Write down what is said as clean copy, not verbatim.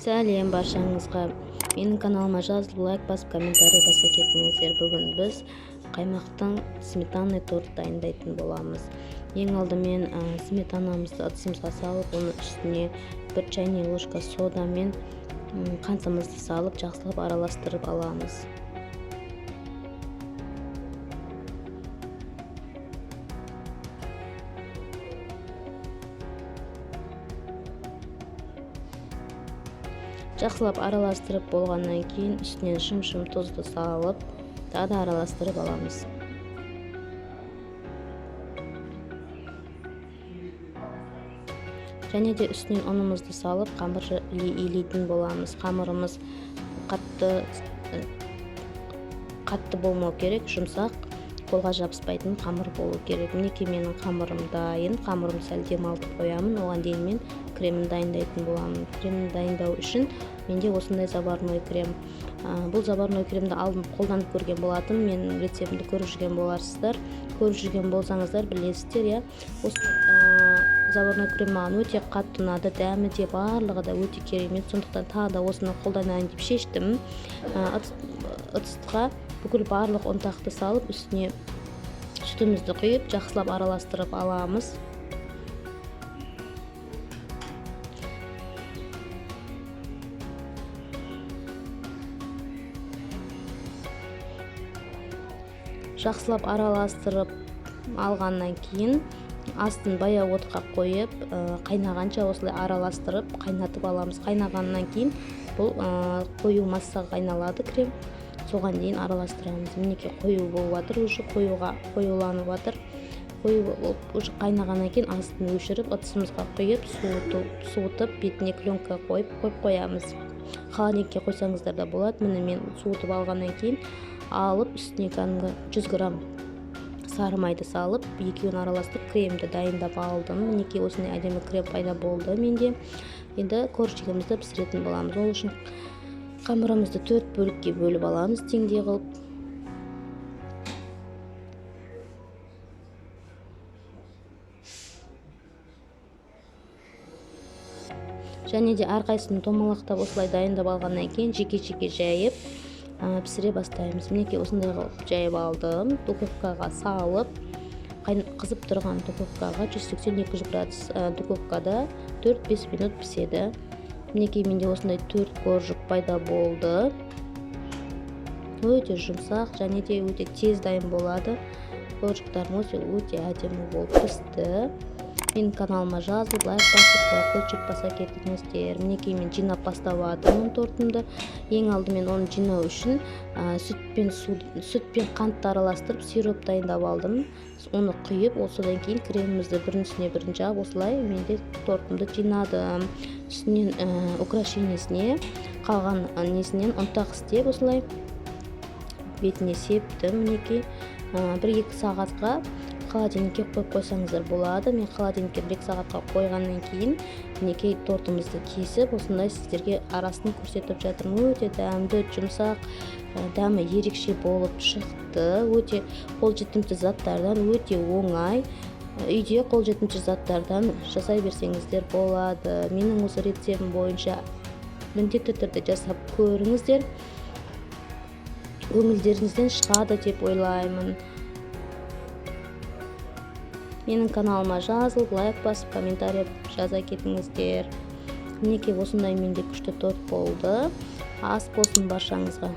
Сәлем баршаңызға. Менің каналыма жазылып, лайк басып, комментарий баса кетіңіздер. Бүгін біз қаймақтың сметанный торт дайындайтын боламыз. Ең алдымен сметанамызды ыдысымызға салып, оның үстіне 1 чайный ложка сода мен қантымызды салып, жақсылап араластырып аламыз. Жақсылап араластырып болғаннан кейін үстінен шым-шым тұзды салып, тағы да араластырып аламыз. Және де үстінен ұнымызды салып, қамыр илейтін боламыз. Қамырымыз қатты болмау керек, жұмсақ, қолға жабыспайтын қамыр болу керек. Мінекей менің қамырым дайын. Қамырым сәл демалтып қоямын. Оған дейін мен кремін дайындайтын боламын. Кремін дайындау үшін менде осындай заварной крем. Бұл заварной кремді алып қолданып көрген болатын. Мен рецептімді көріп жүрген боларсыздар. Көріп жүрген болсаңыздар білесіздер, осы заварной крем маған өте қатты ұнады. Дәмі де барлығы да өте керемет. Сондықтан тағы да осыны қолданайын деп шештім. Ыдысқа бүкіл барлық ұнтақты салып, үстіне сүтімізді құйып, жақсылап араластырып аламыз. Жақсылап араластырып алғаннан кейін астын баяу отқа қойып, қайнағанша осылай араластырып, қайнатып аламыз. Қайнағаннан кейін бұл қою массаға айналады крем. Соған дейін араластырамыз. Мінекей қою болып жатыр, уже қоюланып жатыр. Қою болып уже қайнағаннан кейін астын өшіріп, ыдысымызға құйып, суытып, бетіне пленка қойып қоямыз. Холодильникке қойсаңыздар да болады. Міне мен суытып алғаннан кейін алып, үстіне 100 грамм сары майды салып, екеуін араластырып, кремді дайындап алдым. Мінекей осындай әдемі крем пайда болды менде. Енді коржигімізді пісіретін боламыз. Ол үшін қамырымызды 4 бөлікке бөліп аламыз, теңдей қылып. Және де әрқайсысын томалақтап осылай дайындап алғаннан кейін жеке-жеке жайып пісіре бастаймыз. Мінекей осындай қылып жайып алдым. Духовкаға салып, қызып тұрған духовкаға 180-200 градус духовкада 4-5 минут піседі. Мінекей менде осындай 4 коржик пайда болды. Өте жұмсақ және де өте тез дайын болады. Коржиктарым өте әдемі болып пісті. Менің каналыма жазылып, лайк басып, колокольчик баса кетіңіздер. Мінекей мен жинап бастап жатырмын тортымды. Ең алдымен оны жинау үшін сүт пен қантты араластырып, сироп дайындап алдым. Оны құйып, осыдан кейін кремімізді біріншісіне бірін жағып, осылай менде тортымды жинадым. Үстінен украшениесіне, қалған несінен ұнтақ істеп, осылай бетіне септім. Мінекей 1-2 сағатқа холодильникке қойып қойсаңыздар болады. Мен холодильникке 1-2 сағатқа қойғаннан кейін мінекей тортымызды кесіп, осындай сіздерге арасын көрсетіп жатырмын. Өте дәмді, жұмсақ, дәмі ерекше болып шықты. Өте қолжетімді заттардан, өте оңай. Үйде қолжетімді заттардан жасай берсеңіздер болады. Менің осы рецептім бойынша міндетті түрде жасап көріңіздер. Көңілдеріңізден шығады деп ойлаймын. Менің каналыма жазылып, лайк басып, комментарий жаза кетіңіздер. Мінекей осындай менде күшті торт болды. Ас болсын баршаңызға.